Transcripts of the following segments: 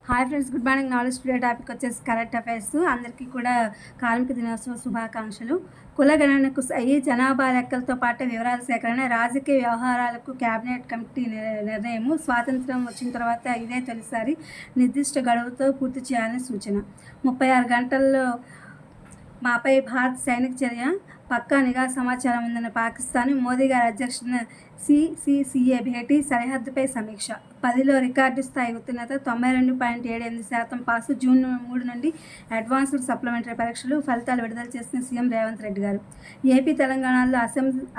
Hi friends, good morning. Knowledge today topic వచ్చేసి current affairs. అందరికీ కూడా కార్మిక దినోత్సవ శుభాకాంక్షలు. కులగణనకు అయ్యి జనాభా లెక్కలతో పాటు వివరాల సేకరణ, రాజకీయ వ్యవహారాలకు కేబినెట్ కమిటీ నిర్ణయము. స్వాతంత్రం వచ్చిన తర్వాత ఇదే తొలిసారి నిర్దిష్ట గడువుతో పూర్తి చేయాలని సూచన. 36 గంటల్లో మాపై భారత్ సైనిక చర్య, పక్కా నిఘా సమాచారం ఉందన్న పాకిస్తాన్. మోదీ గారి అధ్యక్షతన సిసిసిఏ భేటీ, సరిహద్దుపై సమీక్ష. 10లో రికార్డు స్థాయి ఉత్తీర్ణత 92.78% పాసు. జూన్ 3 నుండి అడ్వాన్స్డ్ సప్లిమెంటరీ పరీక్షలు ఫలితాలు విడుదల చేసిన సీఎం రేవంత్ రెడ్డి గారు. ఏపీ తెలంగాణలో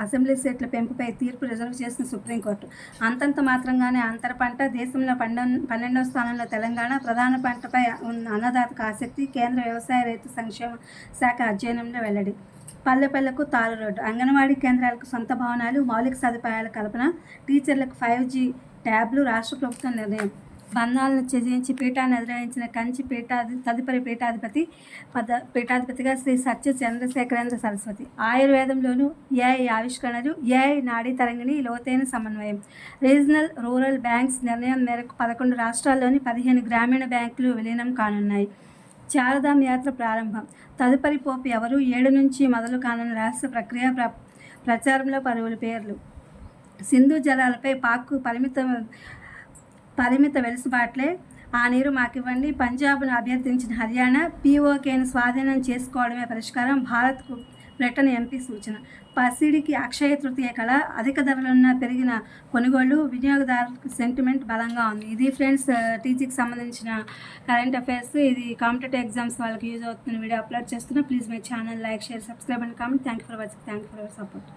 అసెంబ్లీ సీట్ల పెంపుపై తీర్పు రిజర్వ్ చేసిన సుప్రీంకోర్టు. అంతంత మాత్రంగానే అంతర పంట, దేశంలో 12వ స్థానంలో తెలంగాణ. ప్రధాన పంటపై అన్నదాతకు ఆసక్తి, కేంద్ర వ్యవసాయ రైతు సంక్షేమ శాఖ అధ్యయనంలో వెల్లడి. పల్లె తారు రోడ్డు, అంగన్వాడీ కేంద్రాలకు సొంత భవనాలు, మౌలిక సదుపాయాల కల్పన, టీచర్లకు 5G ట్యాబ్లు. రాష్ట్ర ప్రభుత్వం నిర్ణయం. బంధాలను త్యజించి పీఠాన్ని అధిరోహించిన కంచి తదుపరి పీఠాధిపతిగా శ్రీ సత్య చంద్రశేఖరేంద్ర సరస్వతి. ఆయుర్వేదంలోనూ ఏఐ ఆవిష్కరణలు, ఏఐ నాడీ తరంగిణి, లోతైన సమన్వయం. రీజనల్ రూరల్ బ్యాంక్స్ నిర్ణయం మేరకు 11 రాష్ట్రాల్లోని 15 గ్రామీణ బ్యాంకులు విలీనం కానున్నాయి. చార్ధామ్ యాత్ర ప్రారంభం. తదుపరి పోపు ఎవరు? 7 నుంచి మొదలు కానున్న రహస్య ప్రక్రియ. ప్రచారంలో పలువురి పేర్లు. సింధు జలాలపై పాక్కు పరిమిత వెలుసుబాట్లే, ఆ నీరు మాకివ్వండి. పంజాబ్ను అభ్యర్థించిన హర్యానా. పీఓకేను స్వాధీనం చేసుకోవడమే పరిష్కారం, భారత్కు బ్రిటన్ ఎంపీ సూచన. పసిడికి అక్షయ తృతీయ కళ, అధిక ధరలున్న పెరిగిన కొనుగోళ్లు, వినియోగదారులకు సెంటిమెంట్ బలంగా ఉంది. ఇది ఫ్రెండ్స్ టీజీకి సంబంధించిన కరెంట్ అఫైర్స్. ఇది కాంపిటేటివ్ ఎగ్జామ్స్ వాళ్ళకి యూజ్ అవుతున్న వీడియో అప్లోడ్ చేస్తున్నా. Please my channel like, share, subscribe and comment. Thank you for watching. Thank you for your support.